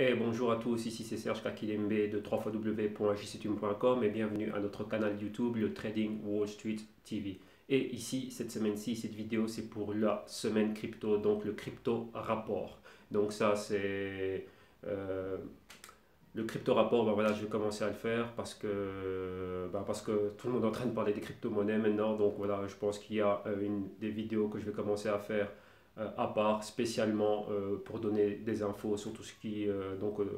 Et bonjour à tous, ici c'est Serge Kakilembe de www.jctum.com et bienvenue à notre canal YouTube, le Trading Wall Street TV. Et ici, cette semaine-ci, cette vidéo, c'est pour la semaine crypto, donc le crypto rapport. Donc ça, c'est le crypto rapport. Ben voilà, je vais commencer à le faire parce que tout le monde est en train de parler des crypto-monnaies maintenant. Donc voilà, je pense qu'il y a une des vidéos que je vais commencer à faire à part spécialement pour donner des infos sur tout ce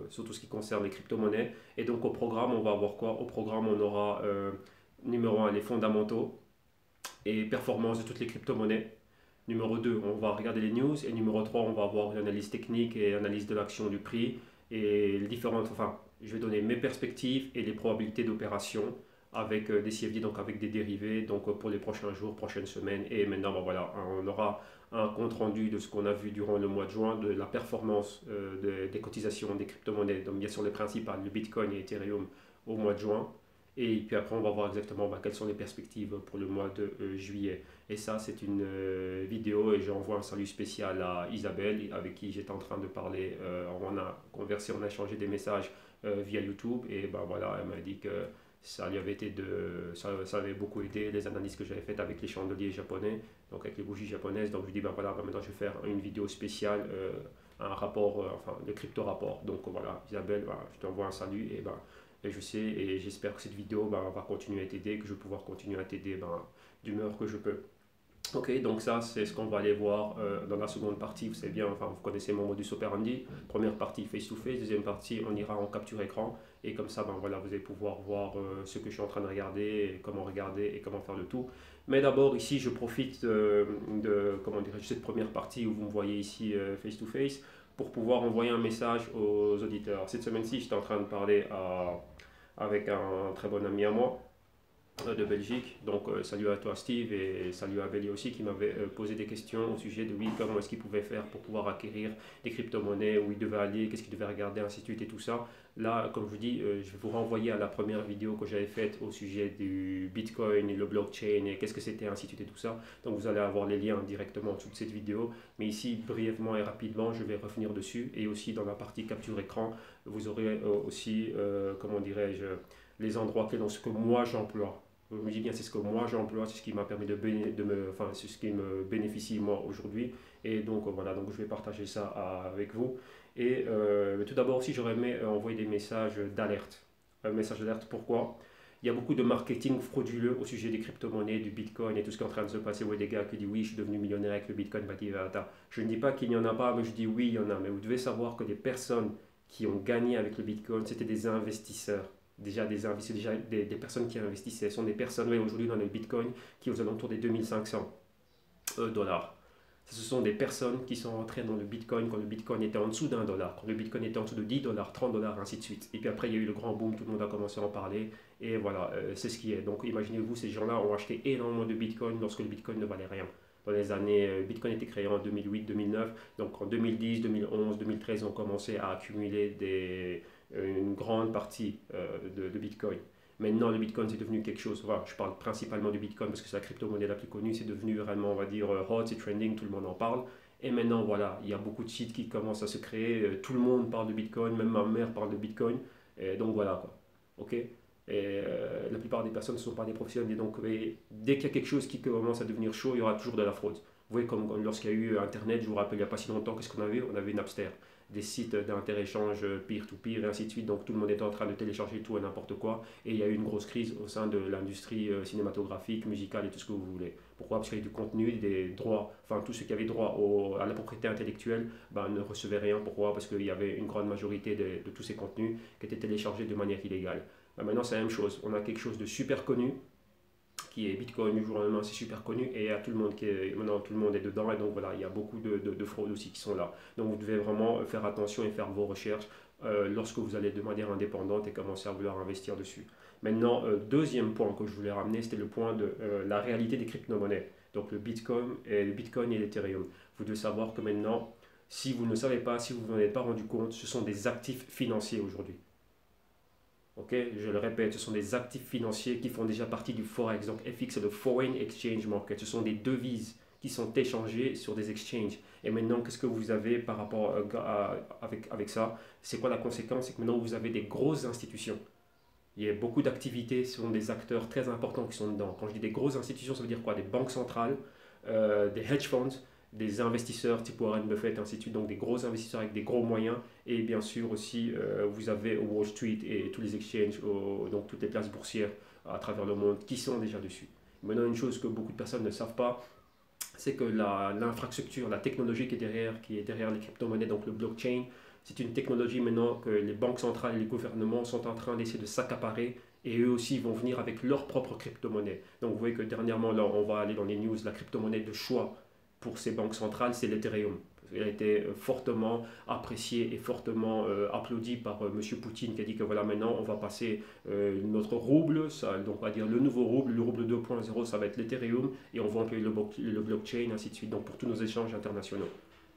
sur tout ce qui concerne les crypto-monnaies. Et donc au programme, on va avoir quoi? Au programme, on aura numéro un les fondamentaux et performance de toutes les crypto-monnaies. Numéro 2 on va regarder les news. Et numéro 3 on va avoir une analyse technique et analyse de l'action du prix. Et les différentes, enfin, je vais donner mes perspectives et les probabilités d'opération avec des CFD, donc avec des dérivés, donc pour les prochains jours, prochaines semaines. Et maintenant, ben voilà, on aura un compte rendu de ce qu'on a vu durant le mois de juin, de la performance des cotisations des crypto-monnaies, donc bien sûr les principales, le Bitcoin et Ethereum au mois de juin. Et puis après, on va voir exactement quelles sont les perspectives pour le mois de juillet. Et ça, c'est une vidéo et j'envoie un salut spécial à Isabelle avec qui j'étais en train de parler. On a conversé, on a échangé des messages via YouTube et ben voilà, elle m'a dit que ça lui avait ça avait beaucoup aidé les analyses que j'avais faites avec les chandeliers japonais, donc avec les bougies japonaises. Donc je dis ben voilà, ben maintenant je vais faire une vidéo spéciale, un rapport, enfin le crypto rapport. Donc voilà, Isabelle, ben, je t'envoie un salut et je sais et j'espère que cette vidéo va continuer à t'aider, que je vais pouvoir continuer à t'aider d'humeur que je peux. Ok, donc ça c'est ce qu'on va aller voir dans la seconde partie. Vous savez bien, enfin vous connaissez mon modus operandi. Première partie face to face, deuxième partie on ira en capture écran et comme ça ben voilà vous allez pouvoir voir ce que je suis en train de regarder, et comment faire le tout. Mais d'abord ici je profite comment dirais-je, cette première partie où vous me voyez ici face to face pour pouvoir envoyer un message aux auditeurs. Cette semaine-ci j'étais en train de parler avec un très bon ami à moi de Belgique. Donc salut à toi Steve et salut à Béli aussi qui m'avait posé des questions au sujet de oui, comment est-ce qu'il pouvait faire pour pouvoir acquérir des crypto-monnaies, où il devait aller, qu'est-ce qu'il devait regarder, ainsi de suite et tout ça. Là, comme je vous dis, je vais vous renvoyer à la première vidéo que j'avais faite au sujet du Bitcoin et le blockchain et qu'est-ce que c'était, ainsi de suite et tout ça. Donc vous allez avoir les liens directement en dessous de cette vidéo. Mais ici, brièvement et rapidement, je vais revenir dessus. Et aussi dans la partie capture écran, vous aurez aussi, comment dirais-je, les endroits clés dans ce que moi j'emploie. Je me dis bien, c'est ce que moi j'emploie, c'est ce qui m'a permis enfin, c'est ce qui me bénéficie moi aujourd'hui. Et donc voilà, donc je vais partager ça avec vous. Et tout d'abord aussi, j'aurais aimé envoyer des messages d'alerte. Un message d'alerte, pourquoi? Il y a beaucoup de marketing frauduleux au sujet des crypto-monnaies, du Bitcoin et tout ce qui est en train de se passer. Où des gars qui disent oui, je suis devenu millionnaire avec le Bitcoin, je ne dis pas qu'il n'y en a pas, mais je dis oui, il y en a. Mais vous devez savoir que des personnes qui ont gagné avec le Bitcoin, c'était des investisseurs déjà des investisseurs, déjà des personnes qui investissaient. Ce sont des personnes, oui, aujourd'hui dans le Bitcoin, qui aux alentours des 2500 dollars. Ce sont des personnes qui sont entrées dans le Bitcoin quand le Bitcoin était en dessous d'1 dollar, quand le Bitcoin était en dessous de 10 dollars, 30 dollars, ainsi de suite. Et puis après, il y a eu le grand boom, tout le monde a commencé à en parler. Et voilà, c'est ce qui est. Donc imaginez-vous, ces gens-là ont acheté énormément de Bitcoin lorsque le Bitcoin ne valait rien. Dans les années, Bitcoin a été créé en 2008-2009, donc en 2010, 2011, 2013, on commençait à accumuler une grande partie de Bitcoin. Maintenant, le Bitcoin, c'est devenu quelque chose. Voilà, je parle principalement du Bitcoin parce que c'est la crypto-monnaie la plus connue. C'est devenu vraiment, on va dire, hot, c'est trending, tout le monde en parle. Et maintenant, voilà, il y a beaucoup de sites qui commencent à se créer. Tout le monde parle de Bitcoin, même ma mère parle de Bitcoin. Et donc voilà, quoi. Ok. Et la plupart des personnes ne sont pas des professionnels. Et donc, dès qu'il y a quelque chose qui commence à devenir chaud, il y aura toujours de la fraude. Vous voyez, comme lorsqu'il y a eu Internet, je vous rappelle, il n'y a pas si longtemps, qu'est-ce qu'on avait? On avait Napster, des sites d'inter-échange peer-to-peer et ainsi de suite. Donc tout le monde était en train de télécharger tout et n'importe quoi. Et il y a eu une grosse crise au sein de l'industrie cinématographique, musicale et tout ce que vous voulez. Pourquoi? Parce qu'il y avait du contenu, des droits, enfin tous ceux qui avaient droit à la propriété intellectuelle ne recevaient rien. Pourquoi? Parce qu'il y avait une grande majorité de tous ces contenus qui étaient téléchargés de manière illégale. Maintenant c'est la même chose. On a quelque chose de super connu qui est Bitcoin du jour au lendemain, c'est super connu et à tout le monde maintenant tout le monde est dedans et donc voilà, il y a beaucoup de fraudes aussi qui sont là. Donc vous devez vraiment faire attention et faire vos recherches lorsque vous allez de manière indépendante et commencer à vouloir investir dessus. Maintenant, deuxième point que je voulais ramener, c'était le point de la réalité des crypto-monnaies. Donc le Bitcoin et l'Ethereum. Vous devez savoir que maintenant, si vous ne savez pas, si vous ne vous en êtes pas rendu compte, ce sont des actifs financiers aujourd'hui. Ok, je le répète, ce sont des actifs financiers qui font déjà partie du Forex. Donc FX, c'est le Foreign Exchange Market. Ce sont des devises qui sont échangés sur des exchanges. Et maintenant, qu'est-ce que vous avez par rapport avec ça? C'est quoi la conséquence? C'est que maintenant, vous avez des grosses institutions. Il y a beaucoup d'activités, ce sont des acteurs très importants qui sont dedans. Quand je dis des grosses institutions, ça veut dire quoi? Des banques centrales, des hedge funds, des investisseurs type Warren Buffett, ainsi de suite, donc des gros investisseurs avec des gros moyens, et bien sûr aussi vous avez Wall Street et tous les exchanges, donc toutes les places boursières à travers le monde qui sont déjà dessus. Maintenant, une chose que beaucoup de personnes ne savent pas, c'est que l'infrastructure, la technologie qui est derrière les crypto-monnaies, donc le blockchain, c'est une technologie maintenant que les banques centrales et les gouvernements sont en train d'essayer de s'accaparer, et eux aussi vont venir avec leur propre crypto-monnaie. Donc vous voyez que dernièrement, là on va aller dans les news, la crypto-monnaie de choix pour ces banques centrales, c'est l'Ethereum. Elle a été fortement appréciée et fortement applaudie par M. Poutine qui a dit que voilà, maintenant on va passer notre rouble, ça, donc on va dire le nouveau rouble, le rouble 2.0, ça va être l'Ethereum, et on va employer le blockchain, ainsi de suite, donc pour tous nos échanges internationaux.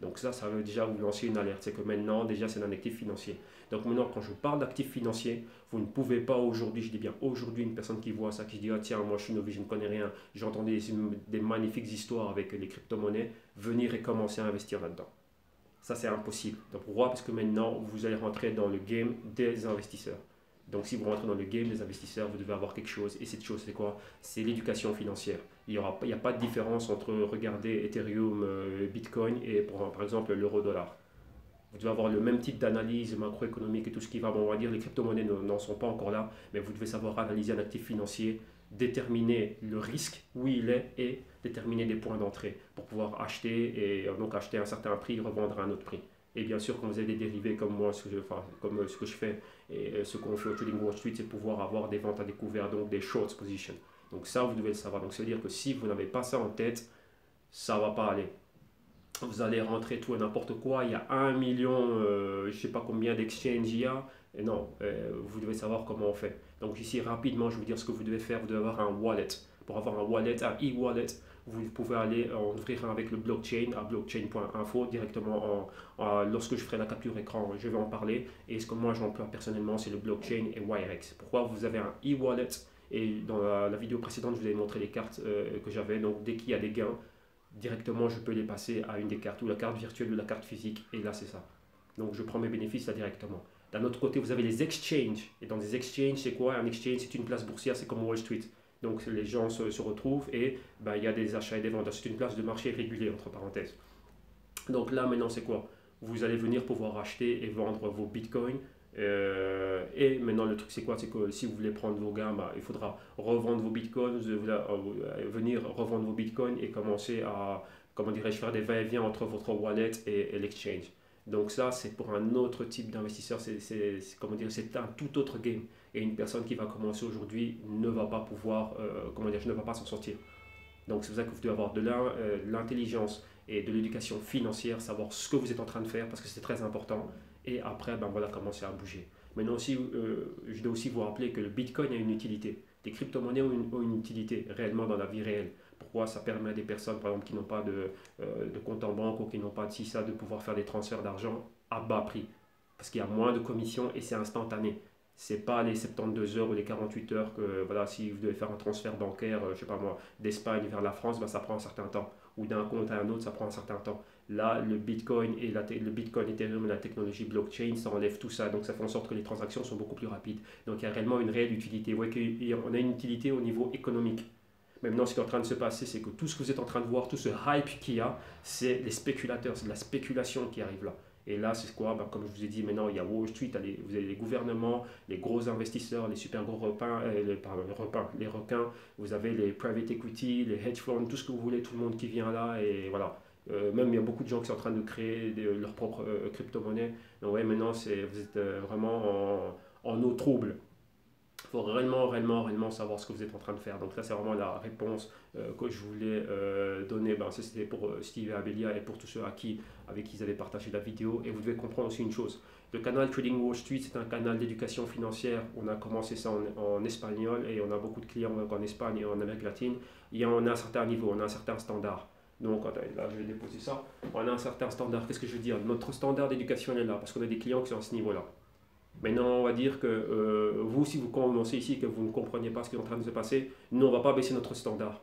Donc ça veut déjà vous lancer une alerte, c'est que maintenant déjà c'est un actif financier. Donc maintenant quand je parle d'actif financier, vous ne pouvez pas aujourd'hui, je dis bien aujourd'hui, une personne qui voit ça, qui se dit ah tiens moi je suis novice, je ne connais rien, j'ai entendu des magnifiques histoires avec les crypto-monnaies, venir et commencer à investir là-dedans. Ça c'est impossible. Donc pourquoi? Parce que maintenant vous allez rentrer dans le game des investisseurs. Donc si vous rentrez dans le game des investisseurs, vous devez avoir quelque chose. Et cette chose, c'est quoi? C'est l'éducation financière. Il n'y a pas de différence entre regarder Ethereum, Bitcoin et par exemple l'euro-dollar. Vous devez avoir le même type d'analyse macroéconomique et tout ce qui va. Bon, on va dire les crypto-monnaies n'en sont pas encore là, mais vous devez savoir analyser un actif financier, déterminer le risque, où il est, et déterminer des points d'entrée pour pouvoir acheter et donc acheter à un certain prix, revendre à un autre prix. Et bien sûr, quand vous avez des dérivés comme moi, comme ce que je fais et ce qu'on fait au Trading Wall Street, c'est pouvoir avoir des ventes à découvert, donc des short positions. Donc ça, vous devez le savoir. Donc ça veut dire que si vous n'avez pas ça en tête, ça ne va pas aller. Vous allez rentrer tout et n'importe quoi. Il y a 1 million, je ne sais pas combien d'exchanges il y a. Et non, vous devez savoir comment on fait. Donc ici, rapidement, je vais vous dire ce que vous devez faire. Vous devez avoir un wallet. Pour avoir un wallet, un e-wallet, vous pouvez aller en ouvrir un avec le blockchain à blockchain.info directement. Lorsque je ferai la capture écran, je vais en parler. Et ce que moi j'emploie personnellement, c'est le blockchain et Wirex. Pourquoi? Vous avez un e-wallet. Et dans la vidéo précédente, je vous ai montré les cartes que j'avais. Donc dès qu'il y a des gains, directement je peux les passer à une des cartes, ou la carte virtuelle ou la carte physique. Et là c'est ça. Donc je prends mes bénéfices là directement. D'un autre côté, vous avez les exchanges. Et dans les exchanges, c'est quoi? Un exchange, c'est une place boursière, c'est comme Wall Street. Donc les gens se retrouvent et il y a des achats et des ventes. C'est une place de marché régulée, entre parenthèses. Donc là, maintenant, c'est quoi? Vous allez venir pouvoir acheter et vendre vos bitcoins. Et maintenant, le truc, c'est quoi? C'est que si vous voulez prendre vos gains, il faudra revendre vos bitcoins, venir revendre vos bitcoins et commencer à, comment dirais-je, faire des va-et-vient entre votre wallet et l'exchange. Donc ça, c'est pour un autre type d'investisseur, c'est un tout autre game. Et une personne qui va commencer aujourd'hui ne va pas pouvoir, ne va pas s'en sortir. Donc c'est pour ça que vous devez avoir de l'intelligence et de l'éducation financière, savoir ce que vous êtes en train de faire parce que c'est très important. Et après, commencer à bouger. Maintenant aussi, je dois aussi vous rappeler que le Bitcoin a une utilité. Les crypto-monnaies ont une utilité réellement dans la vie réelle. Pourquoi? Ça permet à des personnes, par exemple, qui n'ont pas de compte en banque ou qui n'ont pas de CISA, de pouvoir faire des transferts d'argent à bas prix. Parce qu'il y a moins de commissions et c'est instantané. Ce n'est pas les 72 heures ou les 48 heures que, voilà, si vous devez faire un transfert bancaire, je sais pas moi, d'Espagne vers la France, ça prend un certain temps. Ou d'un compte à un autre, ça prend un certain temps. Là, le Bitcoin et le Bitcoin Ethereum et la technologie blockchain, ça enlève tout ça. Donc, ça fait en sorte que les transactions sont beaucoup plus rapides. Donc, il y a réellement une réelle utilité. Vous voyez qu'on a une utilité au niveau économique. Maintenant, ce qui est en train de se passer, c'est que tout ce que vous êtes en train de voir, tout ce hype qu'il y a, c'est les spéculateurs, c'est de la spéculation qui arrive là. Et là, c'est quoi? Comme je vous ai dit, maintenant, il y a Wall Street, vous avez les gouvernements, les gros investisseurs, les super gros les requins, vous avez les private equity, les hedge funds, tout ce que vous voulez, tout le monde qui vient là, et voilà. Même il y a beaucoup de gens qui sont en train de créer leur propre crypto-monnaie. Donc ouais, maintenant, vous êtes vraiment en eau trouble. Il faut réellement savoir ce que vous êtes en train de faire. Donc ça, c'est vraiment la réponse que je voulais donner. C'était pour Steve et Abelia et pour tous ceux avec qui ils avaient partagé la vidéo. Et vous devez comprendre aussi une chose. Le canal Trading Wall Street, c'est un canal d'éducation financière. On a commencé ça en espagnol et on a beaucoup de clients en Espagne et en Amérique latine. On a un certain niveau, on a un certain standard. Donc là, je vais déposer ça. On a un certain standard. Qu'est-ce que je veux dire? Notre standard d'éducation est là parce qu'on a des clients qui sont à ce niveau-là. Maintenant, on va dire que vous, si vous commencez ici et que vous ne comprenez pas ce qui est en train de se passer, nous, on ne va pas baisser notre standard.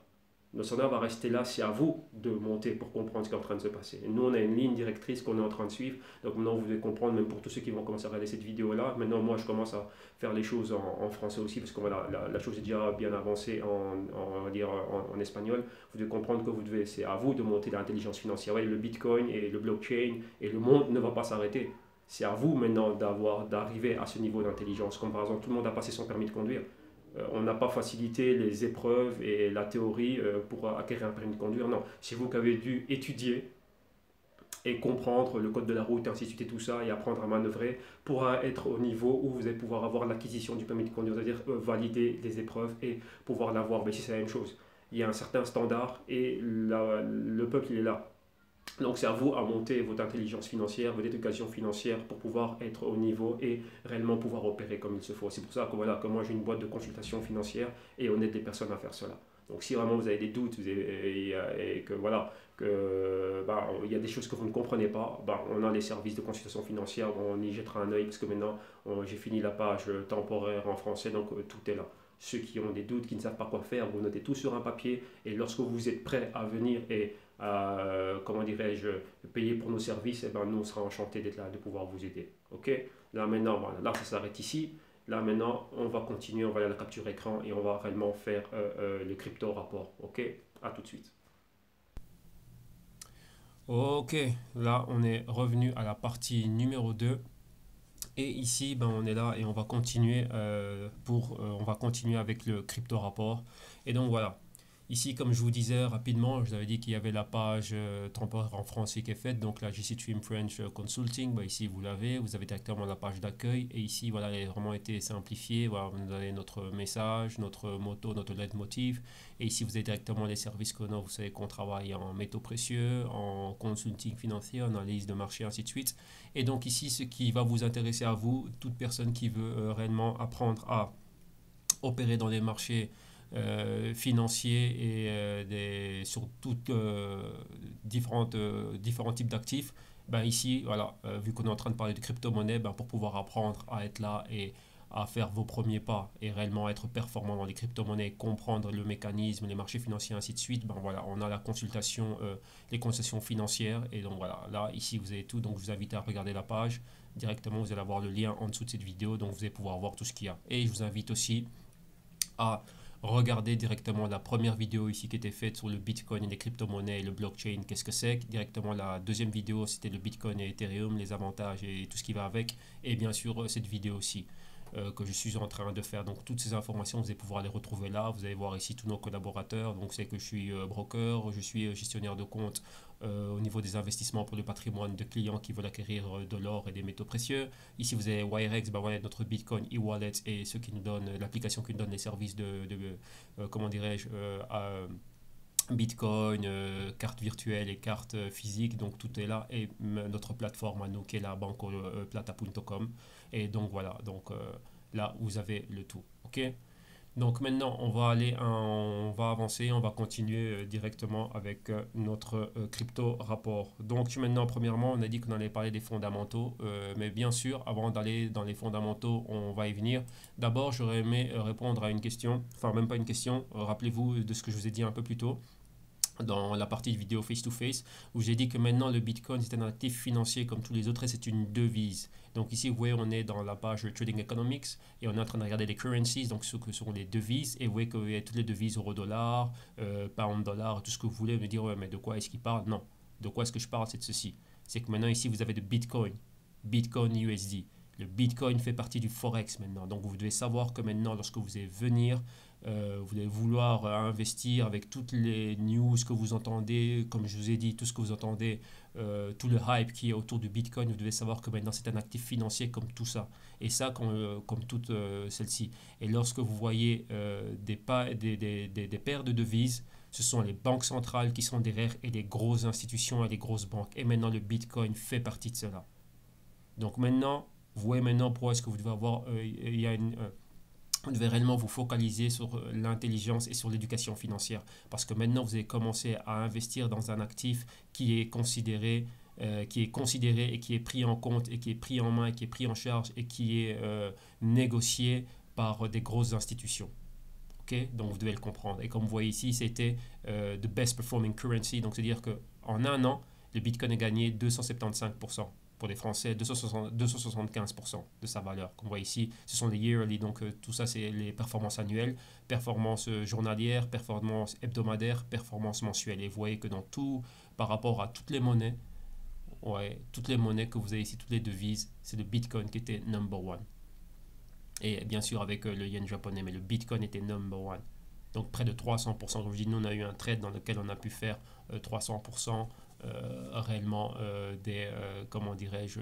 Le standard va rester là, c'est à vous de monter pour comprendre ce qui est en train de se passer. Et nous, on a une ligne directrice qu'on est en train de suivre. Donc maintenant, vous devez comprendre, même pour tous ceux qui vont commencer à regarder cette vidéo-là. Maintenant, moi, je commence à faire les choses en français aussi, parce que voilà, la chose est déjà bien avancée on va dire, en espagnol. Vous devez comprendre que c'est à vous de monter l'intelligence financière. Ouais, le Bitcoin et le blockchain et le monde ne va pas s'arrêter. C'est à vous maintenant d'arriver à ce niveau d'intelligence. Comme par exemple, tout le monde a passé son permis de conduire. On n'a pas facilité les épreuves et la théorie pour acquérir un permis de conduire. Non, c'est vous qui avez dû étudier et comprendre le code de la route, ainsi de suite et tout ça, et apprendre à manœuvrer pour être au niveau où vous allez pouvoir avoir l'acquisition du permis de conduire, c'est-à-dire valider les épreuves et pouvoir l'avoir. Mais ici, c'est la même chose. Il y a un certain standard et le peuple, il est là. Donc c'est à vous à monter votre intelligence financière, votre éducation financière pour pouvoir être au niveau et réellement pouvoir opérer comme il se faut. C'est pour ça que, voilà, que moi j'ai une boîte de consultation financière et on aide les personnes à faire cela. Donc si vraiment vous avez des doutes et que voilà, que, bah, il y a des choses que vous ne comprenez pas, bah, on a les services de consultation financière, on y jettera un œil parce que maintenant j'ai fini la page temporaire en français, donc tout est là. Ceux qui ont des doutes, qui ne savent pas quoi faire, vous notez tout sur un papier et lorsque vous êtes prêt à venir et comment dirais-je, payer pour nos services, et ben, nous on sera enchantés d'être là, de pouvoir vous aider. Ok. Là maintenant, voilà, là ça s'arrête ici. Là maintenant, on va continuer, on va aller à la capture écran et on va réellement faire les crypto rapports. Ok. À tout de suite. Ok, là on est revenu à la partie numéro 2. Et ici, ben, on est là et on va continuer on va continuer avec le crypto rapport. Et donc voilà. Ici, comme je vous disais rapidement, je vous avais dit qu'il y avait la page temporaire en français qui est faite, donc la GC Stream French Consulting. Bah, ici, vous l'avez, vous avez directement la page d'accueil. Et ici, voilà, elle a vraiment été simplifiée. Voilà, vous avez notre message, notre motto, notre leitmotiv. Et ici, vous avez directement les services qu'on a. Vous savez qu'on travaille en métaux précieux, en consulting financier, en analyse de marché, ainsi de suite. Et donc ici, ce qui va vous intéresser à vous, toute personne qui veut réellement apprendre à opérer dans les marchés financiers et sur toutes différents types d'actifs, ben ici, voilà, vu qu'on est en train de parler de crypto-monnaie, ben pour pouvoir apprendre à être là et à faire vos premiers pas et réellement être performant dans les crypto-monnaies, comprendre le mécanisme, les marchés financiers, ainsi de suite, ben voilà, on a la consultation, les consultations financières. Et donc voilà, là, ici, vous avez tout. Donc je vous invite à regarder la page. Directement, vous allez avoir le lien en dessous de cette vidéo. Donc vous allez pouvoir voir tout ce qu'il y a. Et je vous invite aussi à regarder directement la première vidéo ici qui était faite sur le Bitcoin et les crypto-monnaies et le blockchain, qu'est-ce que c'est. Directement la deuxième vidéo, c'était le Bitcoin et Ethereum, les avantages et tout ce qui va avec. Et bien sûr, cette vidéo aussi que je suis en train de faire. Donc toutes ces informations, vous allez pouvoir les retrouver là. Vous allez voir ici tous nos collaborateurs. Donc c'est que je suis broker, je suis gestionnaire de compte au niveau des investissements pour le patrimoine de clients qui veulent acquérir de l'or et des métaux précieux. Ici vous avez Wirex, ben voilà, notre Bitcoin e-wallet et ceux qui nous donnent l'application qui nous donne les services comment dirais-je, Bitcoin, cartes virtuelles et cartes physiques, donc tout est là. Et notre plateforme à nous qui est la bancoplata.com. Et donc voilà, donc là vous avez le tout. Ok. Donc maintenant on va avancer, on va continuer directement avec notre crypto rapport. Donc maintenant premièrement on a dit qu'on allait parler des fondamentaux, mais bien sûr avant d'aller dans les fondamentaux on va y venir. D'abord j'aurais aimé répondre à une question, enfin même pas une question, rappelez-vous de ce que je vous ai dit un peu plus tôt dans la partie vidéo face-to-face, où j'ai dit que maintenant le Bitcoin c'est un actif financier comme tous les autres et c'est une devise. Donc ici vous voyez on est dans la page Trading Economics et on est en train de regarder les currencies, donc ce que sont les devises, et vous voyez qu'il y a toutes les devises euro-dollar, pound-dollar, tout ce que vous voulez. Me dire ouais, mais de quoi est-ce qu'il parle? Non, de quoi est-ce que je parle? C'est de ceci, c'est que maintenant ici vous avez de Bitcoin, Bitcoin USD. Le Bitcoin fait partie du Forex maintenant. Donc vous devez savoir que maintenant lorsque vous allez venir vous allez vouloir investir avec toutes les news que vous entendez, comme je vous ai dit, tout ce que vous entendez, tout le hype qui est autour du Bitcoin, vous devez savoir que maintenant c'est un actif financier comme tout ça, et ça comme toutes celles-ci. Et lorsque vous voyez des paires de devises, ce sont les banques centrales qui sont derrière et les grosses institutions et les grosses banques. Et maintenant le Bitcoin fait partie de cela. Donc maintenant, vous voyez maintenant pourquoi est-ce que vous devez avoir, il y a vous devez réellement vous focaliser sur l'intelligence et sur l'éducation financière. Parce que maintenant, vous allez commencer à investir dans un actif qui est considéré et qui est pris en compte et qui est pris en main et qui est pris en charge et qui est négocié par des grosses institutions. Ok, donc vous devez le comprendre. Et comme vous voyez ici, c'était the best performing currency. Donc c'est-à-dire qu'en un an, le Bitcoin a gagné 275%. Pour les Français, 275% de sa valeur. Comme vous voyez ici, ce sont les yearly, donc tout ça c'est les performances annuelles, performances journalières, performances hebdomadaires, performances mensuelles. Et vous voyez que dans tout, par rapport à toutes les monnaies, ouais, toutes les monnaies que vous avez ici, toutes les devises, c'est le Bitcoin qui était number one. Et bien sûr avec le yen japonais, mais le Bitcoin était number one. Donc près de 300%. Comme je dis, nous on a eu un trade dans lequel on a pu faire 300%. Réellement des comment dirais-je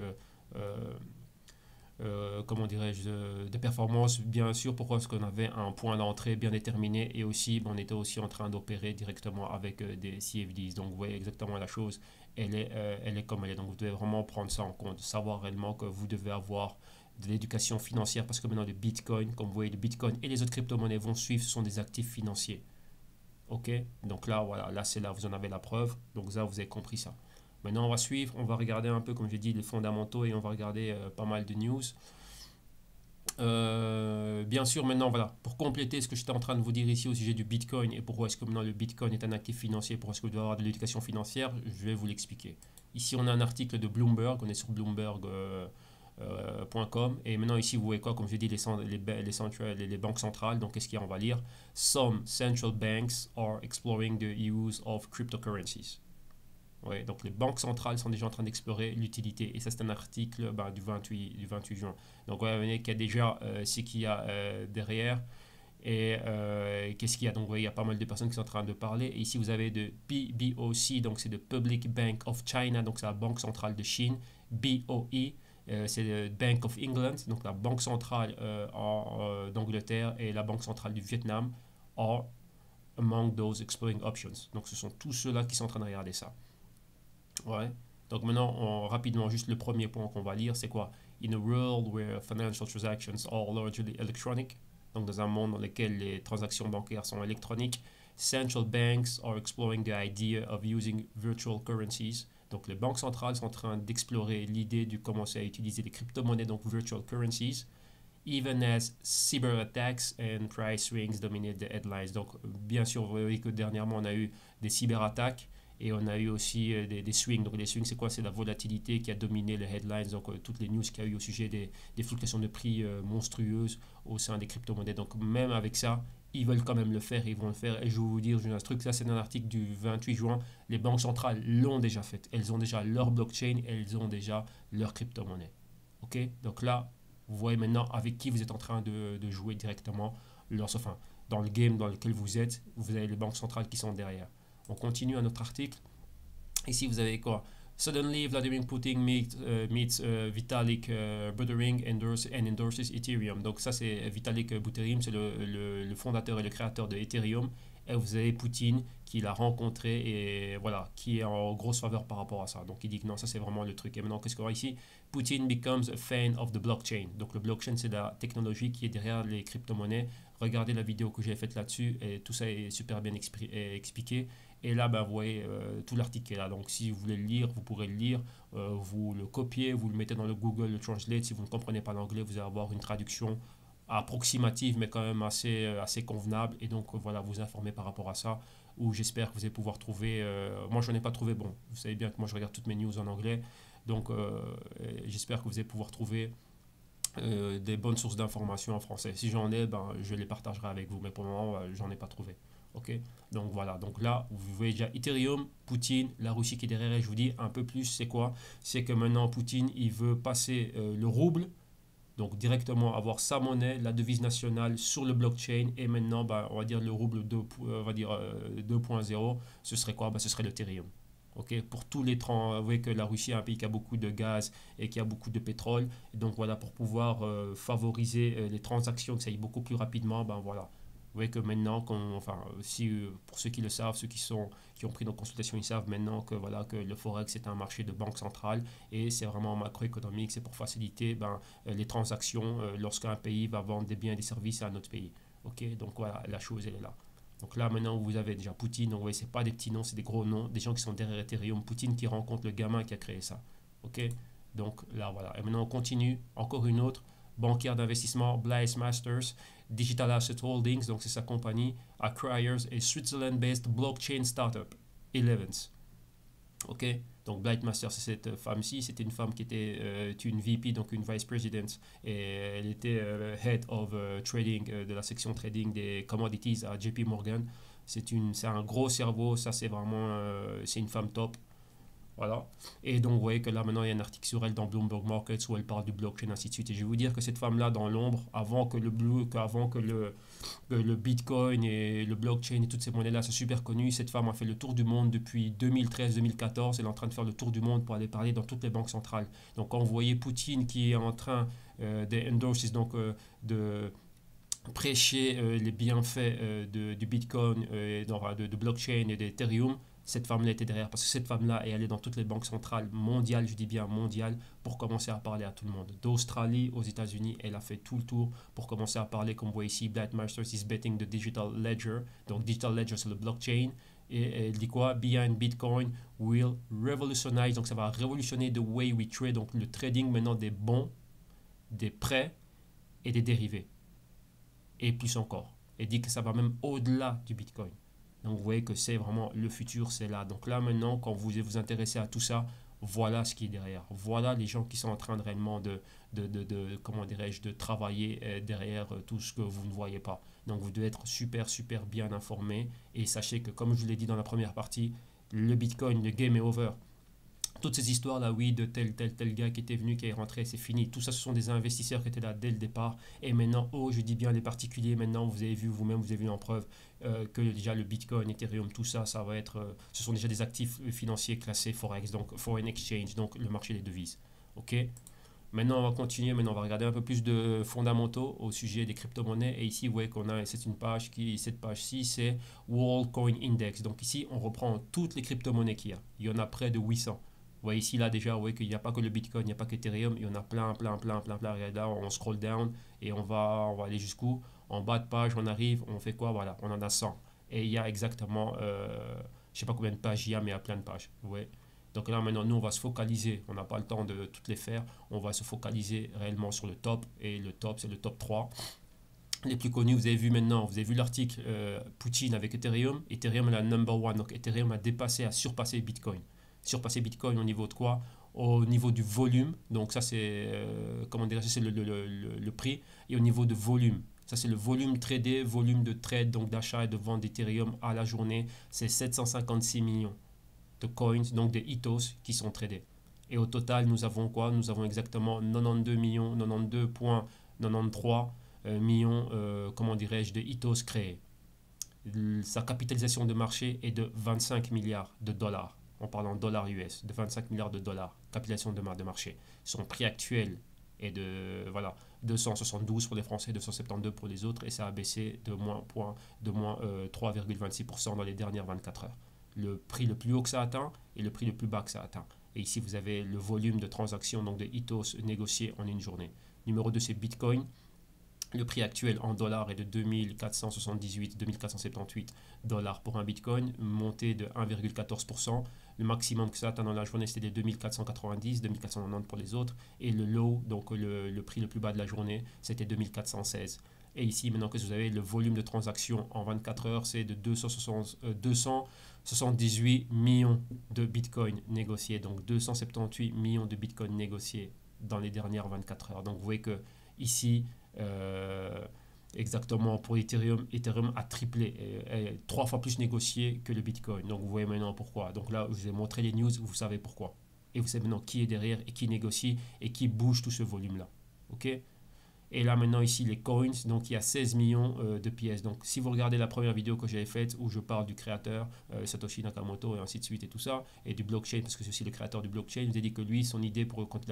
de performance, bien sûr. Pourquoi? Parce qu'on avait un point d'entrée bien déterminé et aussi on était aussi en train d'opérer directement avec des CFDs. Donc vous voyez exactement la chose, elle est comme elle est. Donc vous devez vraiment prendre ça en compte, savoir réellement que vous devez avoir de l'éducation financière, parce que maintenant le Bitcoin, comme vous voyez, le Bitcoin et les autres crypto-monnaies vont suivre, ce sont des actifs financiers. Ok, donc là, voilà, là c'est là, vous en avez la preuve. Donc là, vous avez compris ça. Maintenant, on va suivre, on va regarder un peu, comme j'ai dit, les fondamentaux et on va regarder pas mal de news. Bien sûr, maintenant, voilà, pour compléter ce que j'étais en train de vous dire ici au sujet du Bitcoin et pourquoi est-ce que maintenant le Bitcoin est un actif financier, pourquoi est-ce que vous devez avoir de l'éducation financière, je vais vous l'expliquer. Ici, on a un article de Bloomberg, on est sur Bloomberg.com. Et maintenant ici vous voyez quoi, comme j'ai dit, les banques centrales. Donc qu'est-ce qu'il y a, on va lire: Some central banks are exploring the use of cryptocurrencies. Ouais, donc les banques centrales sont déjà en train d'explorer l'utilité. Et ça c'est un article du 28 juin. Donc ouais, vous voyez qu'il y a déjà ce qu'il y a derrière. Et qu'est-ce qu'il y a? Donc vous voyez, il y a pas mal de personnes qui sont en train de parler. Et ici vous avez de PBOC, donc c'est de Public Bank of China, donc c'est la banque centrale de Chine. BOE, c'est le Bank of England, donc la banque centrale d'Angleterre, et la banque centrale du Vietnam, are among those exploring options. Donc ce sont tous ceux-là qui sont en train de regarder ça. Ouais. Donc maintenant, rapidement, juste le premier point qu'on va lire, c'est quoi? In a world where financial transactions are largely electronic, donc dans un monde dans lequel les transactions bancaires sont électroniques, central banks are exploring the idea of using virtual currencies. Donc les banques centrales sont en train d'explorer l'idée de commencer à utiliser les crypto-monnaies, donc virtual currencies, even as cyber attacks and price swings dominate the headlines. Donc bien sûr, vous voyez que dernièrement on a eu des cyberattaques et on a eu aussi des swings. Donc les swings, c'est quoi? C'est la volatilité qui a dominé les headlines, donc toutes les news qu'il y a eu au sujet des fluctuations de prix monstrueuses au sein des crypto-monnaies. Donc même avec ça, ils veulent quand même le faire, ils vont le faire. Et je vais vous dire un truc, ça c'est un article du 28 juin, les banques centrales l'ont déjà fait. Elles ont déjà leur blockchain, elles ont déjà leur crypto-monnaie. Ok? Donc là, vous voyez maintenant avec qui vous êtes en train de jouer directement. Enfin, dans le game dans lequel vous êtes, vous avez les banques centrales qui sont derrière. On continue à notre article. Ici, vous avez quoi? Suddenly, Vladimir Putin meets Vitalik Buterin and endorses Ethereum. Donc ça, c'est Vitalik Buterin, c'est le fondateur et le créateur de Ethereum. Et vous avez Poutine qui l'a rencontré et voilà, qui est en grosse faveur par rapport à ça. Donc il dit que non, ça c'est vraiment le truc. Et maintenant, qu'est-ce qu'on a ici? Putin becomes a fan of the blockchain. Donc le blockchain, c'est la technologie qui est derrière les crypto-monnaies. Regardez la vidéo que j'ai faite là-dessus et tout ça est super bien expliqué. Et là, ben, vous voyez, tout l'article est là. Donc, si vous voulez le lire, vous pourrez le lire. Vous le copiez, vous le mettez dans le Google Translate. Si vous ne comprenez pas l'anglais, vous allez avoir une traduction approximative, mais quand même assez convenable. Et donc, voilà, vous informer par rapport à ça. Ou j'espère que vous allez pouvoir trouver... moi, je n'en ai pas trouvé. Bon, vous savez bien que moi, je regarde toutes mes news en anglais. Donc, j'espère que vous allez pouvoir trouver des bonnes sources d'informations en français. Si j'en ai, ben, je les partagerai avec vous. Mais pour le moment, j'en ai pas trouvé. Ok, donc voilà, donc là vous voyez déjà Ethereum, Poutine, la Russie qui est derrière. Et je vous dis un peu plus, c'est quoi? C'est que maintenant Poutine il veut passer le rouble, donc directement avoir sa monnaie, la devise nationale sur le blockchain. Et maintenant on va dire le rouble 2.0, ce serait quoi? Ce serait l'Ethereum. Ok, pour tous les vous voyez que la Russie est un pays qui a beaucoup de gaz et qui a beaucoup de pétrole. Et donc voilà, pour pouvoir favoriser les transactions, que ça aille beaucoup plus rapidement, voilà. Vous voyez que maintenant, pour ceux qui le savent, ceux qui ont pris nos consultations, ils savent maintenant que, voilà, que le Forex est un marché de banque centrale et c'est vraiment macroéconomique, c'est pour faciliter les transactions lorsqu'un pays va vendre des biens et des services à un autre pays. Ok, donc voilà, la chose elle est là. Donc là maintenant vous avez déjà Poutine, donc vous voyez, c'est pas des petits noms, c'est des gros noms, des gens qui sont derrière Ethereum. Poutine qui rencontre le gamin qui a créé ça. Ok, donc là voilà. Et maintenant on continue, encore une autre. Banquière d'investissement Blaise Masters Digital Asset Holdings, donc c'est sa compagnie, acquires a Switzerland-based blockchain startup, Elevens. Ok, donc Blight Master, c'est cette femme-ci, c'était une femme qui était une VP, donc une Vice President, et elle était Head of Trading de la section Trading des Commodities à JP Morgan. C'est un gros cerveau, ça c'est vraiment, c'est une femme top. Voilà. Et donc, vous voyez que là, maintenant, il y a un article sur elle dans Bloomberg Markets où elle parle du blockchain, ainsi de suite. Et je vais vous dire que cette femme-là, dans l'ombre, avant que le Bitcoin et le blockchain et toutes ces monnaies-là soient super connues, cette femme a fait le tour du monde depuis 2013-2014. Elle est en train de faire le tour du monde pour aller parler dans toutes les banques centrales. Donc, quand vous voyez Poutine qui est en train de prêcher les bienfaits du Bitcoin, de blockchain et d'Ethereum, cette femme-là était derrière, parce que cette femme-là est allée dans toutes les banques centrales mondiales, je dis bien mondiales, pour commencer à parler à tout le monde. D'Australie aux États-Unis, elle a fait tout le tour pour commencer à parler, comme vous voyez ici, Blight Masters is betting the digital ledger. Donc, digital ledger, c'est le blockchain. Et elle dit quoi? Behind Bitcoin will revolutionize. Donc, ça va révolutionner the way we trade. Donc, le trading maintenant des bons, des prêts et des dérivés. Et plus encore. Elle dit que ça va même au-delà du Bitcoin. Donc vous voyez que c'est vraiment le futur, c'est là. Donc là maintenant, quand vous vous intéressez à tout ça, voilà ce qui est derrière. Voilà les gens qui sont en train de réellement comment dirais-je, de travailler derrière tout ce que vous ne voyez pas. Donc vous devez être super bien informé. Et sachez que comme je vous l'ai dit dans la première partie, le Bitcoin, le game est over. Toutes ces histoires-là, oui, de tel gars qui était venu, qui est rentré, c'est fini. Tout ça, ce sont des investisseurs qui étaient là dès le départ. Et maintenant, je dis bien les particuliers, maintenant, vous avez vu vous-même, vous avez vu en preuve que déjà le Bitcoin, Ethereum, tout ça, ça va être, ce sont déjà des actifs financiers classés Forex, donc Foreign Exchange, donc le marché des devises. Ok. Maintenant, on va continuer. Maintenant, on va regarder un peu plus de fondamentaux au sujet des crypto-monnaies. Et ici, vous voyez qu'on a, cette page-ci, c'est World Coin Index. Donc ici, on reprend toutes les crypto-monnaies qu'il y a. Il y en a près de 800. Vous voyez ici, là, déjà, vous voyez qu'il n'y a pas que le Bitcoin, il n'y a pas que Ethereum, il y en a plein. Regardez là, on scroll down et on va aller jusqu'où? En bas de page, on arrive, on fait quoi? Voilà, on en a 100. Et il y a exactement, je ne sais pas combien de pages il y a, mais il y a plein de pages. Vous voyez? Donc là, maintenant, nous, on va se focaliser. On n'a pas le temps de toutes les faire. On va se focaliser réellement sur le top. Et le top, c'est le top 3. Les plus connus, vous avez vu maintenant, vous avez vu l'article Poutine avec Ethereum. Ethereum est la number one. Donc Ethereum a surpassé Bitcoin. Surpasser Bitcoin au niveau de quoi? Au niveau du volume. Donc ça c'est c'est le prix. Et au niveau de volume, ça c'est le volume tradé, volume de trade, donc d'achat et de vente d'Ethereum à la journée, c'est 756 millions de coins, donc des ethos qui sont tradés. Et au total, nous avons quoi? Nous avons exactement 92 millions, 92,93 millions, de ethos créés. Sa capitalisation de marché est de 25 milliards de dollars. On parle en dollars US, de 25 milliards de dollars, capitalisation de marché. Son prix actuel est de 272 pour les Français, 272 pour les autres, et ça a baissé de moins 3,26% dans les dernières 24 heures. Le prix le plus haut que ça atteint et le prix le plus bas que ça atteint. Et ici, vous avez le volume de transactions, donc de ethos négociés en une journée. Numéro 2, c'est Bitcoin. Le prix actuel en dollars est de 2478 dollars pour un Bitcoin, monté de 1,14%. Le maximum que ça atteint dans la journée, c'était les 2490, 2490 pour les autres. Et le low, donc le prix le plus bas de la journée, c'était 2416. Et ici, maintenant que vous avez le volume de transactions en 24 heures, c'est de 278 millions de Bitcoin négociés. Donc 278 millions de Bitcoin négociés dans les dernières 24 heures. Donc vous voyez que ici, exactement pour Ethereum a triplé, est 3 fois plus négocié que le Bitcoin. Donc vous voyez maintenant pourquoi. Donc là, je vous ai montré les news, vous savez pourquoi. Et vous savez maintenant qui est derrière et qui négocie et qui bouge tout ce volume-là. Ok? Et là maintenant ici les coins, donc il y a 16 millions de pièces. Donc si vous regardez la première vidéo que j'avais faite où je parle du créateur Satoshi Nakamoto et ainsi de suite et tout ça, et du blockchain, parce que c'est aussi le créateur du blockchain, il a dit que lui, son idée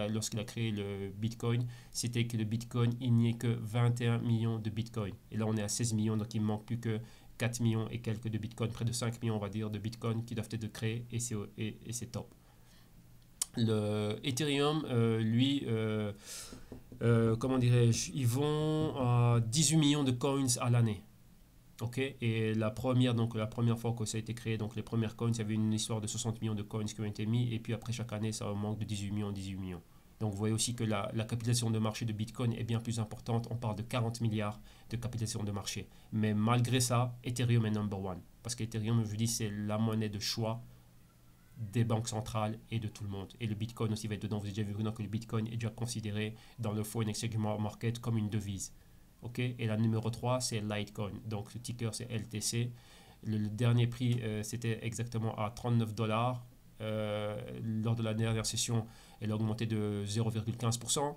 lorsqu'il a créé le Bitcoin, c'était que le Bitcoin, il n'y ait que 21 millions de Bitcoin. Et là on est à 16 millions, donc il ne manque plus que 4 millions et quelques de Bitcoin, près de 5 millions on va dire de Bitcoin qui doivent être créés, et c'est top. Le Ethereum, lui, comment dirais-je, ils vont à 18 millions de coins à l'année. Ok, et la première fois que ça a été créé, donc les premières coins, il y avait une histoire de 60 millions de coins qui ont été mis, et puis après chaque année, ça augmente de 18 millions. Donc vous voyez aussi que la capitalisation de marché de Bitcoin est bien plus importante. On parle de 40 milliards de capitalisation de marché. Mais malgré ça, Ethereum est number one. Parce qu'Ethereum, je vous dis, c'est la monnaie de choix des banques centrales et de tout le monde. Et le Bitcoin aussi va être dedans. Vous avez déjà vu que le Bitcoin est déjà considéré dans le Foreign Exchange Market comme une devise. Ok. Et la numéro 3, c'est Litecoin. Donc le ticker, c'est LTC. Le dernier prix, c'était exactement à 39 $. Lors de la dernière session, elle a augmenté de 0,15%.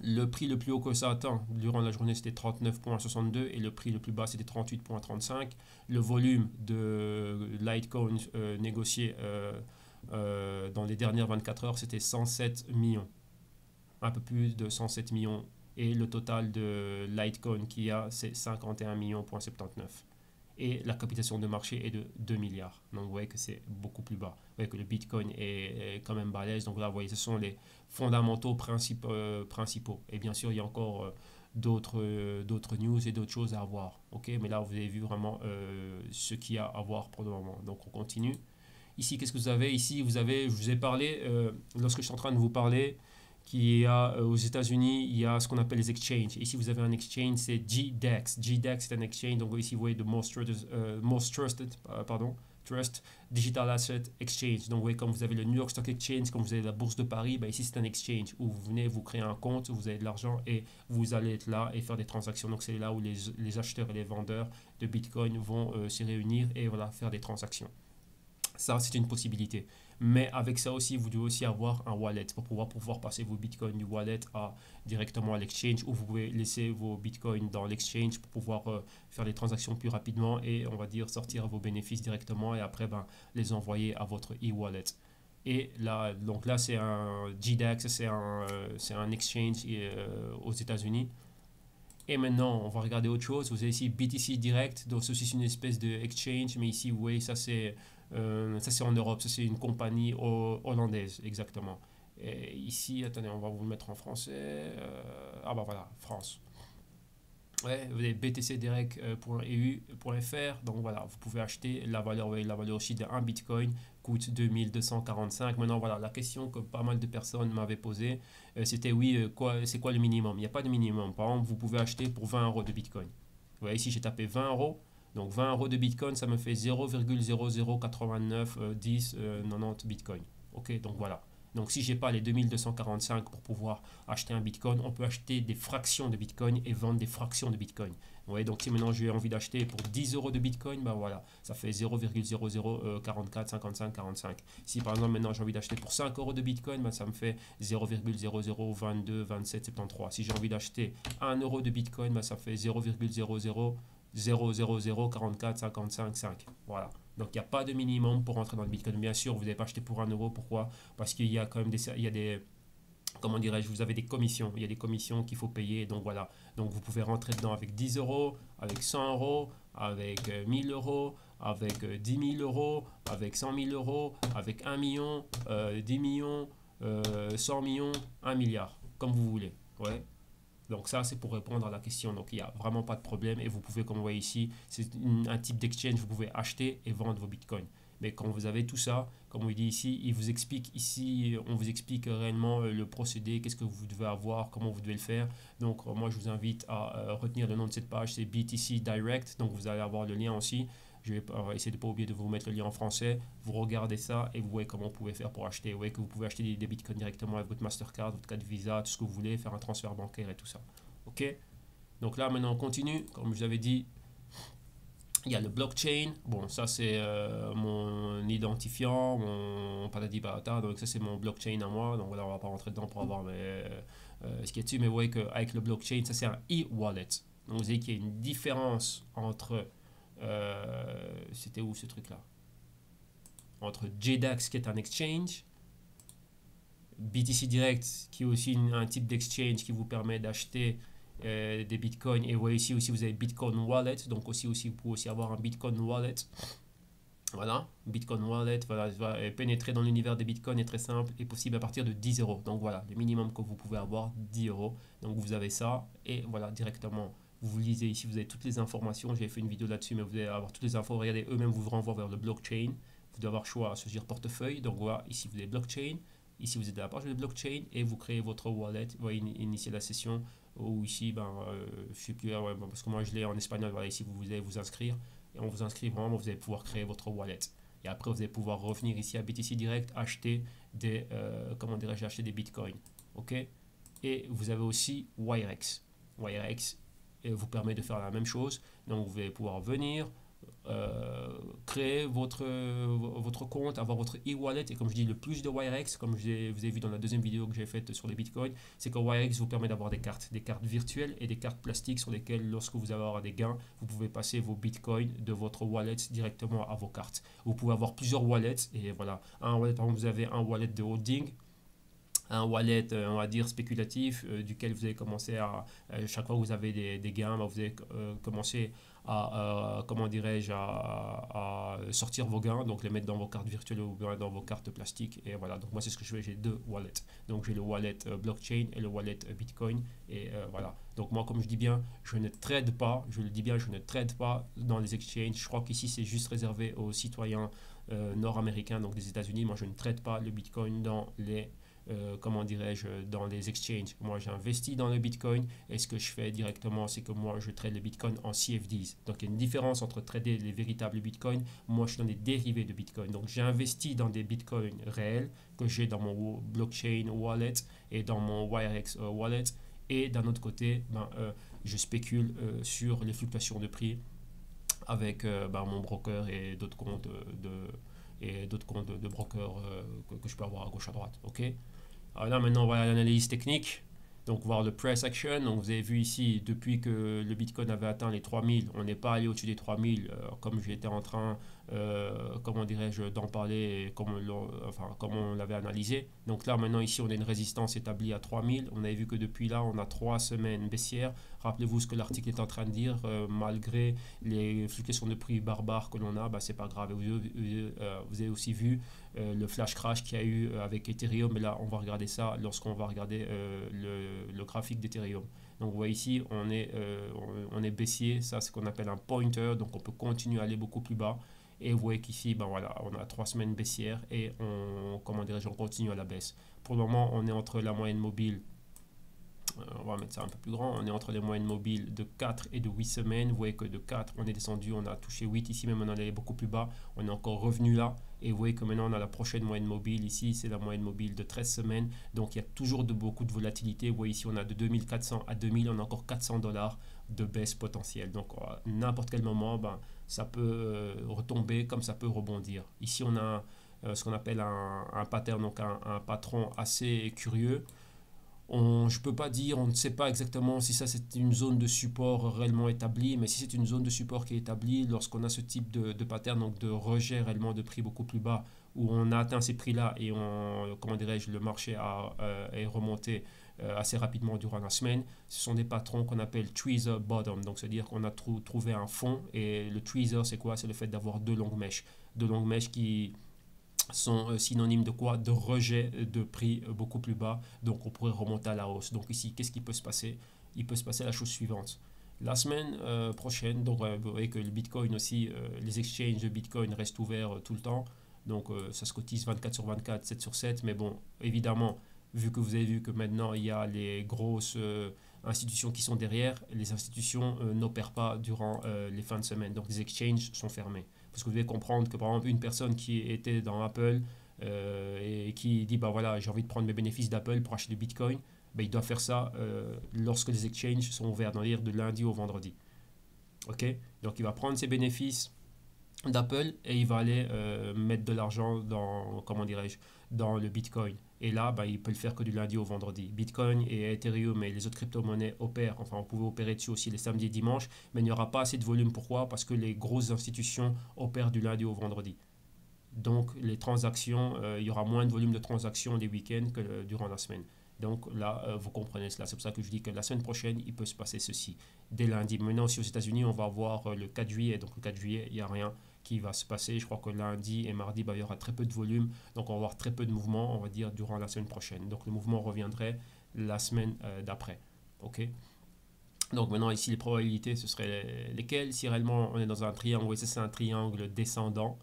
Le prix le plus haut que ça atteint durant la journée, c'était 39,62 et le prix le plus bas, c'était 38,35. Le volume de Litecoin négocié dans les dernières 24 heures, c'était 107 millions. Un peu plus de 107 millions. Et le total de Litecoin qu'il y a, c'est 51 millions,79. Et la capitalisation de marché est de 2 milliards. Donc vous voyez que c'est beaucoup plus bas. Vous voyez que le Bitcoin est quand même balèze. Donc là, vous voyez, ce sont les fondamentaux principaux. Et bien sûr, il y a encore d'autres news et d'autres choses à voir. Ok, mais là, vous avez vu vraiment ce qu'il y a à voir pour le moment. Donc on continue. Ici, qu'est-ce que vous avez? Ici, vous avez, je vous ai parlé, lorsque je suis en train de vous parler, qu'il y a aux États-Unis, il y a ce qu'on appelle les exchanges. Ici, vous avez un exchange, c'est GDEX. GDEX, c'est un exchange. Donc ici, vous voyez the Trust Digital Asset Exchange. Donc vous voyez, comme vous avez le New York Stock Exchange, comme vous avez la Bourse de Paris, ici, c'est un exchange où vous venez, vous créez un compte, vous avez de l'argent et vous allez être là et faire des transactions. Donc c'est là où les acheteurs et les vendeurs de Bitcoin vont se réunir et voilà, faire des transactions. Ça, c'est une possibilité. Mais avec ça aussi, vous devez aussi avoir un wallet pour pouvoir passer vos bitcoins du wallet directement à l'exchange, ou vous pouvez laisser vos bitcoins dans l'exchange pour pouvoir faire les transactions plus rapidement et on va dire sortir vos bénéfices directement et après les envoyer à votre e-wallet. Et là, donc là, c'est un GDEX, c'est un exchange aux États-Unis. Et maintenant, on va regarder autre chose. Vous avez ici BTC Direct, donc ceci c'est une espèce de exchange, mais ici, vous voyez, ça c'est en Europe, ça c'est une compagnie hollandaise, exactement. Et ici, attendez, on va vous le mettre en français. Ah bah voilà, France. Ouais, vous avez btcdirect.eu.fr, donc voilà, vous pouvez acheter la valeur aussi de 1 bitcoin coûte 2245. Maintenant voilà, la question que pas mal de personnes m'avaient posée, c'était oui, c'est quoi le minimum? Il n'y a pas de minimum. Par exemple, vous pouvez acheter pour 20 euros de bitcoin. Vous voyez ici, j'ai tapé 20 euros. Donc 20 euros de bitcoin, ça me fait 0,0089 10 90 bitcoin. Ok, donc voilà. Donc si j'ai pas les 2245 pour pouvoir acheter un bitcoin, on peut acheter des fractions de bitcoin et vendre des fractions de bitcoin. Vous voyez, donc si maintenant j'ai envie d'acheter pour 10 euros de bitcoin, ben voilà, ça fait 0,0044 55 45. Si par exemple maintenant j'ai envie d'acheter pour 5 euros de bitcoin, ben ça me fait 0,0022 27 73. Si j'ai envie d'acheter 1 euro de bitcoin, ben ça fait 0,0044 55 5. Voilà. Donc il n'y a pas de minimum pour rentrer dans le Bitcoin. Bien sûr, vous n'avez pas acheté pour 1 euro. Pourquoi? Parce qu'il y a quand même comment dirais-je, vous avez des commissions. Il y a des commissions qu'il faut payer. Donc voilà. Donc vous pouvez rentrer dedans avec 10 euros, avec 100 euros, avec 1000 euros, avec 10 000 euros, avec 100 000 euros, avec 1 million, 10 millions, 100 millions, 1 milliard. Comme vous voulez. Ouais. Donc ça, c'est pour répondre à la question. Donc il n'y a vraiment pas de problème et vous pouvez, comme vous voyez ici, c'est un type d'exchange, vous pouvez acheter et vendre vos bitcoins. Mais quand vous avez tout ça, comme on dit ici, on vous explique réellement le procédé, qu'est-ce que vous devez avoir, comment vous devez le faire. Donc moi, je vous invite à retenir le nom de cette page, c'est BTC Direct. Donc vous allez avoir le lien aussi. Je vais essayer de ne pas oublier de vous mettre le lien en français. Vous regardez ça et vous voyez comment vous pouvez faire pour acheter. Vous voyez que vous pouvez acheter des bitcoins directement avec votre Mastercard, votre carte Visa, tout ce que vous voulez, faire un transfert bancaire et tout ça. Ok? Donc là, maintenant, on continue. Comme je vous avais dit, il y a le blockchain. Bon, ça, c'est mon identifiant, mon patati patata. Donc ça, c'est mon blockchain à moi. Donc voilà, on ne va pas rentrer dedans pour avoir ce qu'il y a dessus. Mais vous voyez qu'avec le blockchain, ça, c'est un e-wallet. Donc vous voyez qu'il y a une différence entre... c'était où ce truc là, entre GDEX qui est un exchange, BTC Direct qui est aussi un type d'exchange qui vous permet d'acheter des bitcoins, et vous voyez ici aussi vous avez Bitcoin Wallet, donc aussi vous pouvez aussi avoir un Bitcoin Wallet. Voilà, Bitcoin Wallet, voilà, pénétrer dans l'univers des bitcoins est très simple et possible à partir de 10 euros. Donc voilà, le minimum que vous pouvez avoir, 10 euros. Donc vous avez ça et voilà, directement vous lisez ici, vous avez toutes les informations. J'ai fait une vidéo là-dessus, mais vous allez avoir toutes les infos. Regardez, eux-mêmes vous renvoient vers le blockchain. Vous devez avoir choix à choisir portefeuille. Donc voilà, ici vous avez blockchain. Ici, vous êtes à la page de blockchain et vous créez votre wallet. Vous voyez, initier la session. Ou ici, je sais plus, ouais, parce que moi je l'ai en espagnol. Voilà, ici, vous allez vous inscrire. Et on vous inscrit vraiment, vous allez pouvoir créer votre wallet. Et après, vous allez pouvoir revenir ici à BTC Direct, acheter des, comment dirais-je, acheter des bitcoins. OK? Et vous avez aussi Wirex. Wirex vous permet de faire la même chose. Donc, vous allez pouvoir venir, créer votre compte, avoir votre e-wallet. Et comme je dis, le plus de Wirex, comme vous avez vu dans la deuxième vidéo que j'ai faite sur les bitcoins, c'est que Wirex vous permet d'avoir des cartes virtuelles et des cartes plastiques sur lesquelles, lorsque vous allez avoir des gains, vous pouvez passer vos bitcoins de votre wallet directement à vos cartes. Vous pouvez avoir plusieurs wallets. Et voilà, un wallet, par exemple, vous avez un wallet de holding, un wallet, on va dire, spéculatif, duquel vous allez commencer à, chaque fois que vous avez des gains, vous allez commencer à, comment dirais-je, à sortir vos gains, donc les mettre dans vos cartes virtuelles ou bien dans vos cartes plastiques. Et voilà, donc moi c'est ce que je fais, j'ai deux wallets. Donc j'ai le wallet blockchain et le wallet bitcoin. Et voilà, donc moi comme je dis bien, je ne trade pas, je le dis bien, je ne trade pas dans les exchanges. Je crois qu'ici c'est juste réservé aux citoyens nord-américains, donc des États-Unis. Moi je ne trade pas le bitcoin dans les comment dirais-je, dans les exchanges. Moi, j'investis dans le Bitcoin et ce que je fais directement, c'est que moi, je trade le Bitcoin en CFDs. Donc, il y a une différence entre trader les véritables Bitcoins. Moi, je suis dans des dérivés de Bitcoin. Donc, j'investis dans des Bitcoins réels que j'ai dans mon blockchain wallet et dans mon Wirex wallet. Et d'un autre côté, je spécule sur les fluctuations de prix avec mon broker et d'autres comptes de brokers que je peux avoir à gauche à droite. Ok. Alors là, maintenant, on va à l'analyse technique. Donc, voir le price action. Donc, vous avez vu ici, depuis que le Bitcoin avait atteint les 3000, on n'est pas allé au-dessus des 3000, comme j'étais en train, comment dirais-je, d'en parler, et comme on l'avait analysé. Donc là, maintenant, ici, on a une résistance établie à 3000. On avait vu que depuis là, on a 3 semaines baissières. Rappelez-vous ce que l'article est en train de dire, malgré les fluctuations de prix barbares que l'on a, c'est pas grave. Vous avez aussi vu le flash crash qu'il y a eu avec Ethereum, mais là on va regarder ça lorsqu'on va regarder le graphique d'Ethereum. Donc vous voyez ici on est baissier, ça c'est ce qu'on appelle un pointer, donc on peut continuer à aller beaucoup plus bas. Et vous voyez qu'ici voilà, on a 3 semaines baissières et on continue à la baisse. Pour le moment on est entre la moyenne mobile, on va mettre ça un peu plus grand, on est entre les moyennes mobiles de 4 et de 8 semaines. Vous voyez que de 4 on est descendu, on a touché 8 ici, même on en allait beaucoup plus bas, on est encore revenu là. Et vous voyez que maintenant on a la prochaine moyenne mobile ici, c'est la moyenne mobile de 13 semaines. Donc il y a toujours beaucoup de volatilité. Vous voyez ici on a de 2400 à 2000, on a encore $400 de baisse potentielle. Donc à n'importe quel moment, ça peut retomber comme ça peut rebondir. Ici on a ce qu'on appelle un pattern, donc un patron assez curieux. Je ne peux pas dire, on ne sait pas exactement si ça c'est une zone de support réellement établie, mais si c'est une zone de support qui est établie, lorsqu'on a ce type de pattern, donc de rejet réellement de prix beaucoup plus bas, où on a atteint ces prix-là et le marché est remonté assez rapidement durant la semaine, ce sont des patrons qu'on appelle tweezer bottom, donc c'est-à-dire qu'on a trouvé un fond, et le tweezer c'est quoi? C'est le fait d'avoir deux longues mèches qui sont synonymes de quoi? De rejet de prix beaucoup plus bas, donc on pourrait remonter à la hausse. Donc ici, qu'est-ce qui peut se passer? Il peut se passer la chose suivante. La semaine prochaine, donc vous voyez que le Bitcoin aussi, les exchanges de Bitcoin restent ouverts tout le temps, donc ça se cotise 24 sur 24, 7 sur 7, mais bon, évidemment, vu que vous avez vu que maintenant il y a les grosses institutions qui sont derrière, les institutions n'opèrent pas durant les fins de semaine, donc les exchanges sont fermés. Parce que vous devez comprendre que par exemple une personne qui était dans Apple et qui dit voilà, j'ai envie de prendre mes bénéfices d'Apple pour acheter du Bitcoin, il doit faire ça lorsque les exchanges sont ouverts, c'est-à-dire de lundi au vendredi. Ok, donc il va prendre ses bénéfices d'Apple et il va aller mettre de l'argent dans le Bitcoin. Et là, il peut le faire que du lundi au vendredi. Bitcoin et Ethereum et les autres crypto-monnaies opèrent. Enfin, on pouvait opérer dessus aussi les samedis et dimanches, mais il n'y aura pas assez de volume. Pourquoi? Parce que les grosses institutions opèrent du lundi au vendredi. Donc, les transactions, il y aura moins de volume de transactions les week-ends que durant la semaine. Donc là, vous comprenez cela. C'est pour ça que je dis que la semaine prochaine, il peut se passer ceci. Dès lundi. Maintenant, aussi aux États-Unis, on va avoir le 4 juillet. Donc le 4 juillet, il n'y a rien qui va se passer. Je crois que lundi et mardi, il y aura très peu de volume. Donc on va avoir très peu de mouvement, on va dire, durant la semaine prochaine. Donc le mouvement reviendrait la semaine d'après. Ok. Donc maintenant, ici, les probabilités, ce seraient lesquelles? Si réellement on est dans un triangle, oui, ça c'est un triangle descendant.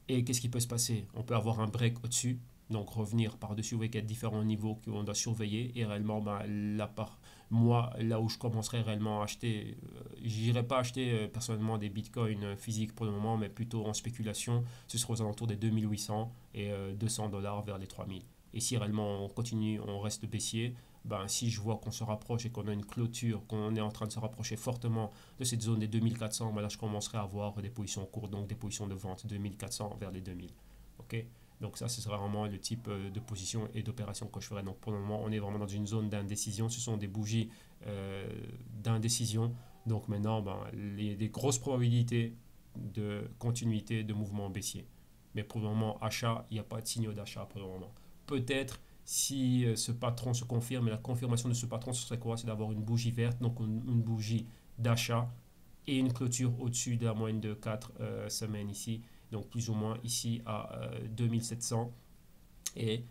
Et qu'est-ce qui peut se passer? On peut avoir un break au-dessus. donc revenir par-dessus, vous voyez qu'il y a différents niveaux qu'on doit surveiller, et réellement, ben, moi, là où je commencerai réellement à acheter, j'irai pas acheter personnellement des bitcoins physiques pour le moment, mais plutôt en spéculation, ce sera aux alentours des 2800 et $200 vers les 3000. Et si réellement on continue, on reste baissier, ben, si je vois qu'on se rapproche et qu'on a une clôture, qu'on est en train de se rapprocher fortement de cette zone des 2400, ben là je commencerai à avoir des positions courtes, donc des positions de vente 2400 vers les 2000. Ok, donc ça, ce sera vraiment le type de position et d'opération que je ferai. Donc pour le moment, on est vraiment dans une zone d'indécision. Ce sont des bougies d'indécision. Donc maintenant, ben, il y a des grosses probabilités de continuité de mouvement baissier. Mais pour le moment, achat, il n'y a pas de signaux d'achat pour le moment. Peut-être si ce patron se confirme, et la confirmation de ce patron, ce serait quoi? C'est d'avoir une bougie verte, donc une bougie d'achat et une clôture au-dessus de la moyenne de 4 semaines ici, donc plus ou moins ici à 2700, et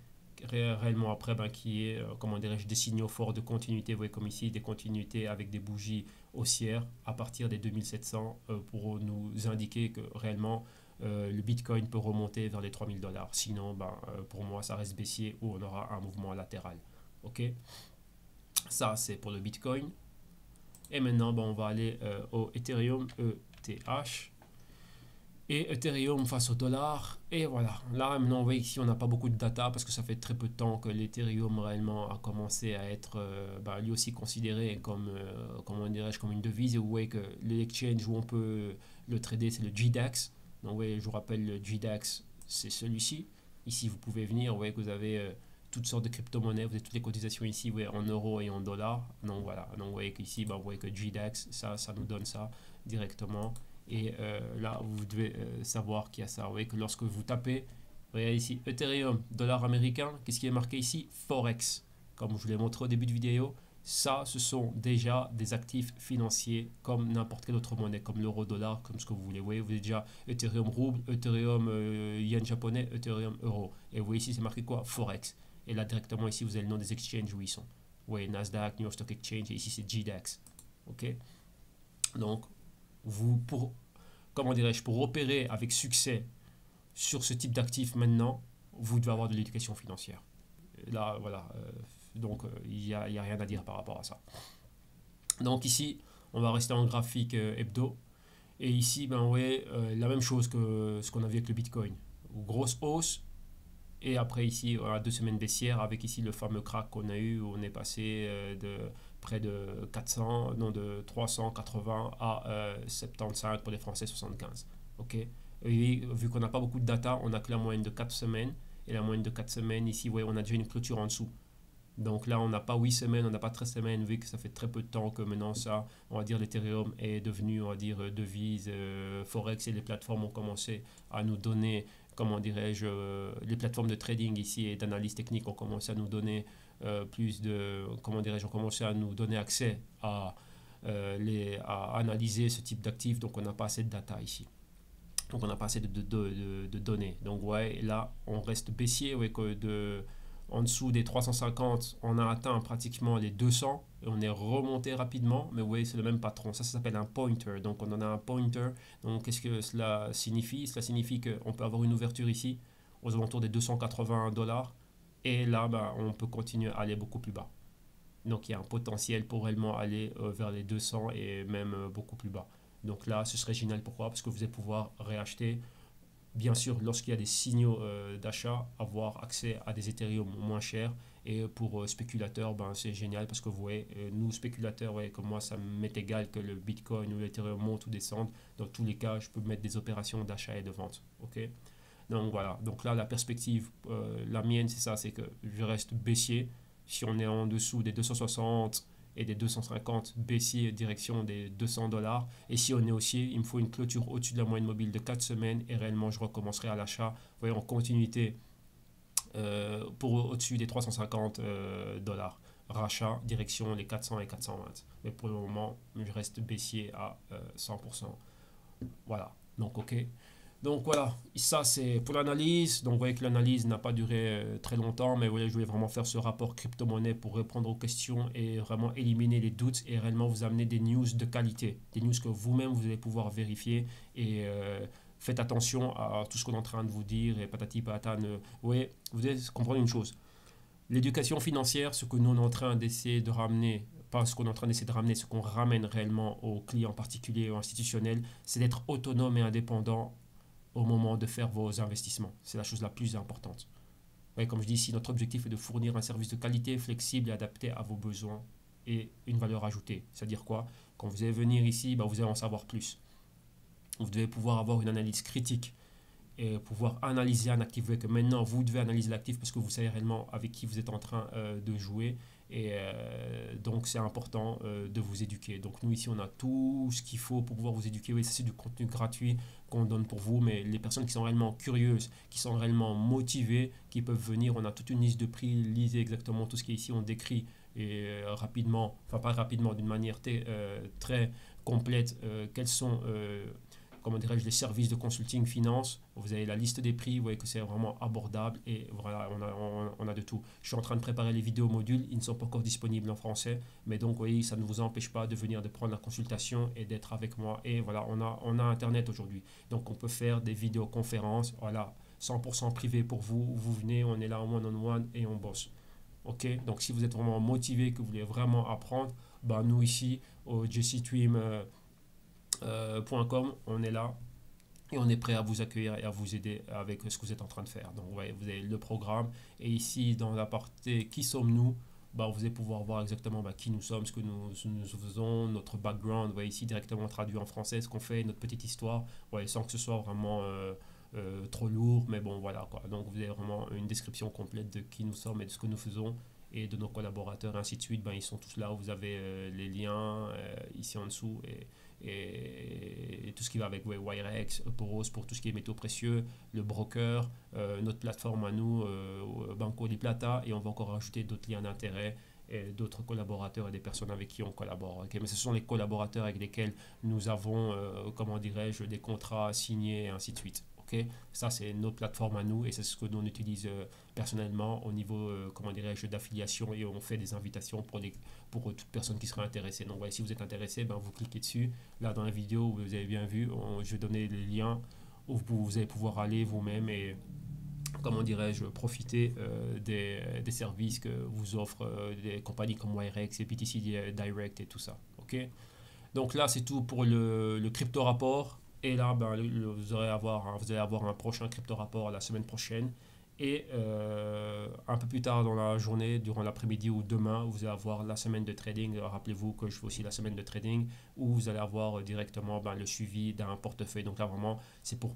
réellement après ben, qui est comment dirais-je, des signaux forts de continuité. Vous voyez comme ici des continuités avec des bougies haussières à partir des 2700 pour nous indiquer que réellement le Bitcoin peut remonter vers les $3000. Sinon, ben, pour moi, ça reste baissier ou on aura un mouvement latéral. Ok, ça c'est pour le Bitcoin. Et maintenant, ben, on va aller au Ethereum ETH. Et Ethereum face au dollar. Et voilà. Là, maintenant, vous voyez ici, on n'a pas beaucoup de data parce que ça fait très peu de temps que l'Ethereum réellement a commencé à être bah, lui aussi considéré comme, comment dirais-je, comme une devise. Et vous voyez que l'exchange où on peut le trader, c'est le GDAX. Donc, vous voyez, je vous rappelle, le GDAX, c'est celui-ci. Ici, vous pouvez venir. Vous voyez que vous avez toutes sortes de crypto-monnaies. Vous avez toutes les cotisations ici, vous voyez, en euros et en dollars. Donc, voilà. Donc, vous voyez qu'ici, bah, vous voyez que GDAX, ça nous donne ça directement. Et là, vous devez savoir qu'il y a ça. Vous voyez que lorsque vous tapez, vous voyez ici Ethereum, dollar américain, qu'est-ce qui est marqué ici? Forex. Comme je vous l'ai montré au début de vidéo, ça, ce sont déjà des actifs financiers comme n'importe quelle autre monnaie, comme l'euro, dollar, comme ce que vous voulez. Vous voyez, vous avez déjà Ethereum rouble, Ethereum yen japonais, Ethereum euro. Et vous voyez ici, c'est marqué quoi? Forex. Et là, directement ici, vous avez le nom des exchanges où ils sont. Vous voyez Nasdaq, New York Stock Exchange, et ici, c'est GDAX. OK? Donc, comment dirais-je, pour opérer avec succès sur ce type d'actifs maintenant, vous devez avoir de l'éducation financière. Là, voilà, donc il n'y a rien à dire par rapport à ça. Donc ici, on va rester en graphique hebdo. Et ici, ben, vous voyez, la même chose que ce qu'on a vu avec le Bitcoin. Grosse hausse. Et après ici, on a 2 semaines baissières avec ici le fameux crack qu'on a eu où on est passé de près de 400, non de 380 à 75 pour les Français 75. Ok. Et vu qu'on n'a pas beaucoup de data, on n'a que la moyenne de 4 semaines. Et la moyenne de 4 semaines, ici, vous voyez, on a déjà une clôture en dessous. Donc là, on n'a pas 8 semaines, on n'a pas 13 semaines, vu que ça fait très peu de temps que maintenant ça, on va dire, l'Ethereum est devenu, on va dire, devise, Forex, et les plateformes ont commencé à nous donner, comment dirais-je, les plateformes de trading ici et d'analyse technique ont commencé à nous donner plus de, comment dirais-je, ont commencé à nous donner accès à analyser ce type d'actifs, donc on n'a pas assez de data ici. Donc on n'a pas assez de données. Donc ouais, là, on reste baissier, ouais, que en dessous des 350, on a atteint pratiquement les 200 et on est remonté rapidement. Mais vous voyez, c'est le même patron. Ça s'appelle un pointer. Donc, on en a un pointer. Donc, qu'est-ce que cela signifie? Cela signifie qu'on peut avoir une ouverture ici aux alentours des 280 dollars. Et là, ben, on peut continuer à aller beaucoup plus bas. Donc, il y a un potentiel pour réellement aller vers les 200 et même beaucoup plus bas. Donc là, ce serait génial. Pourquoi? Parce que vous allez pouvoir réacheter. Bien sûr, lorsqu'il y a des signaux d'achat, avoir accès à des Ethereum moins chers. Et pour spéculateurs, ben, c'est génial parce que vous voyez, nous spéculateurs, ouais, comme moi, ça m'est égal que le Bitcoin ou l'Ethereum monte ou descende. Dans tous les cas, je peux mettre des opérations d'achat et de vente. Ok. Donc voilà, donc là, la perspective, la mienne, c'est ça, c'est que je reste baissier. Si on est en dessous des 260 et des 250 baissier direction des 200 dollars. Et si on est haussier, il me faut une clôture au-dessus de la moyenne mobile de 4 semaines et réellement je recommencerai à l'achat. Vous voyez, en continuité pour au-dessus des 350 dollars. Rachat, direction les 400 et 420. Mais pour le moment, je reste baissier à 100%. Voilà, donc ok. Donc voilà, ça c'est pour l'analyse. Donc vous voyez que l'analyse n'a pas duré très longtemps, mais vous voyez, je voulais vraiment faire ce rapport crypto-monnaie pour répondre aux questions et vraiment éliminer les doutes et réellement vous amener des news de qualité, des news que vous-même vous allez pouvoir vérifier et faites attention à tout ce qu'on est en train de vous dire et patati patata. Oui, vous devez comprendre une chose. L'éducation financière, ce que nous on est en train d'essayer de ramener, pas ce qu'on est en train d'essayer de ramener, ce qu'on ramène réellement aux clients particuliers ou institutionnels, c'est d'être autonome et indépendant au moment de faire vos investissements. C'est la chose la plus importante. Ouais, comme je dis ici, notre objectif est de fournir un service de qualité, flexible et adapté à vos besoins et une valeur ajoutée. C'est-à-dire quoi? Quand vous allez venir ici, vous allez en savoir plus. Vous devez pouvoir avoir une analyse critique et pouvoir analyser un actif. Vous voyez que maintenant, vous devez analyser l'actif parce que vous savez réellement avec qui vous êtes en train de jouer. Et donc, c'est important de vous éduquer. Donc, nous, ici, on a tout ce qu'il faut pour pouvoir vous éduquer. Oui, c'est du contenu gratuit qu'on donne pour vous. Mais les personnes qui sont réellement curieuses, qui sont réellement motivées, qui peuvent venir, on a toute une liste de prix. Lisez exactement tout ce qui est ici. On décrit et rapidement, enfin pas rapidement, d'une manière très complète, quels sont comment dirais-je, les services de consulting finance. Vous avez la liste des prix, vous voyez que c'est vraiment abordable et voilà, on a de tout. Je suis en train de préparer les vidéos modules, ils ne sont pas encore disponibles en français, mais donc vous voyez, ça ne vous empêche pas de venir, de prendre la consultation et d'être avec moi. Et voilà, on a Internet aujourd'hui, donc on peut faire des vidéoconférences, voilà, 100% privé pour vous. Vous venez, on est là en one-on-one et on bosse. Ok, donc si vous êtes vraiment motivé, que vous voulez vraiment apprendre, nous ici au jctweam.com, on est là et on est prêt à vous accueillir et à vous aider avec ce que vous êtes en train de faire. Donc, vous avez le programme et ici, dans la partie qui sommes-nous, vous allez pouvoir voir exactement qui nous sommes, ce que nous faisons, notre background. Vous voyez ici directement traduit en français ce qu'on fait, notre petite histoire, sans que ce soit vraiment trop lourd, mais bon, voilà quoi. Donc, vous avez vraiment une description complète de qui nous sommes et de ce que nous faisons et de nos collaborateurs, et ainsi de suite. Ils sont tous là. Vous avez les liens ici en dessous et tout ce qui va avec Wirex, Poros pour tout ce qui est métaux précieux, le broker, notre plateforme à nous, Banco di Plata, et on va encore rajouter d'autres liens d'intérêt et d'autres collaborateurs et des personnes avec qui on collabore. Okay? Mais ce sont les collaborateurs avec lesquels nous avons, comment dirais-je, des contrats signés et ainsi de suite. Okay? Ça, c'est notre plateforme à nous et c'est ce que nous on utilise personnellement au niveau, comment dirais-je, d'affiliation et on fait des invitations pour toute personne qui serait intéressée. Donc, si vous êtes intéressé, vous cliquez dessus. Là, dans la vidéo, vous avez bien vu, je vais donner les liens où vous allez pouvoir aller vous-même et, comment dirais-je, profiter des services que vous offrent des compagnies comme Wirex et BTC Direct et tout ça. Ok? Donc là, c'est tout pour le crypto rapport. Et là, vous allez avoir un prochain crypto rapport la semaine prochaine. Et un peu plus tard dans la journée, durant l'après-midi ou demain, vous allez avoir la semaine de trading. Rappelez-vous que je fais aussi la semaine de trading où vous allez avoir directement le suivi d'un portefeuille. Donc là, vraiment, c'est pour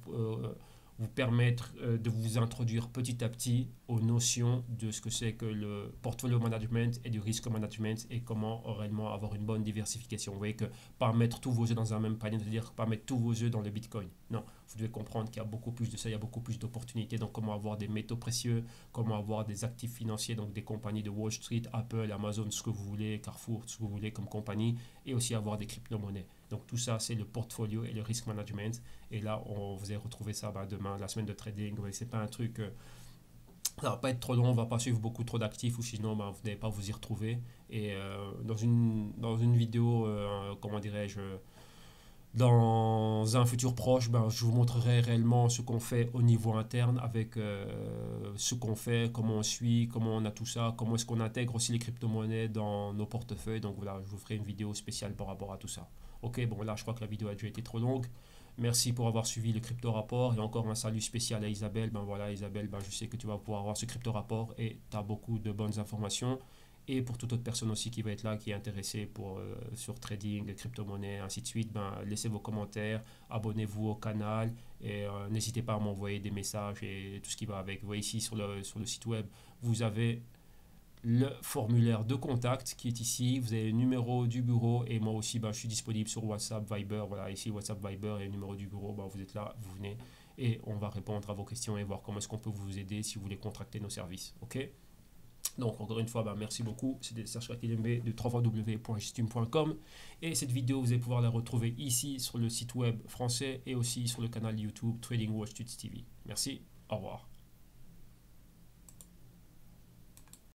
vous permettre de vous introduire petit à petit aux notions de ce que c'est que le portfolio management et du risk management et comment réellement avoir une bonne diversification. Vous voyez que pas mettre tous vos œufs dans un même panier, c'est-à-dire pas mettre tous vos œufs dans le Bitcoin. Non, vous devez comprendre qu'il y a beaucoup plus de ça, il y a beaucoup plus d'opportunités. Donc comment avoir des métaux précieux, comment avoir des actifs financiers, donc des compagnies de Wall Street, Apple, Amazon, ce que vous voulez, Carrefour, ce que vous voulez comme compagnie, et aussi avoir des crypto-monnaies. Donc tout ça, c'est le portfolio et le risk management. Et là, vous allez retrouver ça demain, la semaine de trading. C'est pas un truc... ça va pas être trop long, on va pas suivre beaucoup trop d'actifs ou sinon vous n'allez pas vous y retrouver. Et dans une vidéo, comment dirais-je, dans un futur proche, je vous montrerai réellement ce qu'on fait au niveau interne avec ce qu'on fait, comment on suit, comment on a tout ça, comment est-ce qu'on intègre aussi les crypto-monnaies dans nos portefeuilles. Donc voilà, je vous ferai une vidéo spéciale par rapport à tout ça. Ok, bon là je crois que la vidéo a déjà été trop longue. Merci pour avoir suivi le crypto rapport et encore un salut spécial à Isabelle. Voilà Isabelle, je sais que tu vas pouvoir avoir ce crypto rapport et tu as beaucoup de bonnes informations. Et pour toute autre personne aussi qui va être là, qui est intéressée sur trading, crypto-monnaie, ainsi de suite, laissez vos commentaires, abonnez-vous au canal et n'hésitez pas à m'envoyer des messages et tout ce qui va avec. Vous voyez ici sur le site web, vous avez le formulaire de contact qui est ici, vous avez le numéro du bureau et moi aussi je suis disponible sur WhatsApp, Viber, voilà ici WhatsApp, Viber et le numéro du bureau, vous êtes là, vous venez et on va répondre à vos questions et voir comment est-ce qu'on peut vous aider si vous voulez contracter nos services, ok? Donc encore une fois, merci beaucoup, c'était Serge Kakilembe de www.jctweam.com et cette vidéo vous allez pouvoir la retrouver ici sur le site web français et aussi sur le canal YouTube Trading Wall Street TV. Merci, au revoir.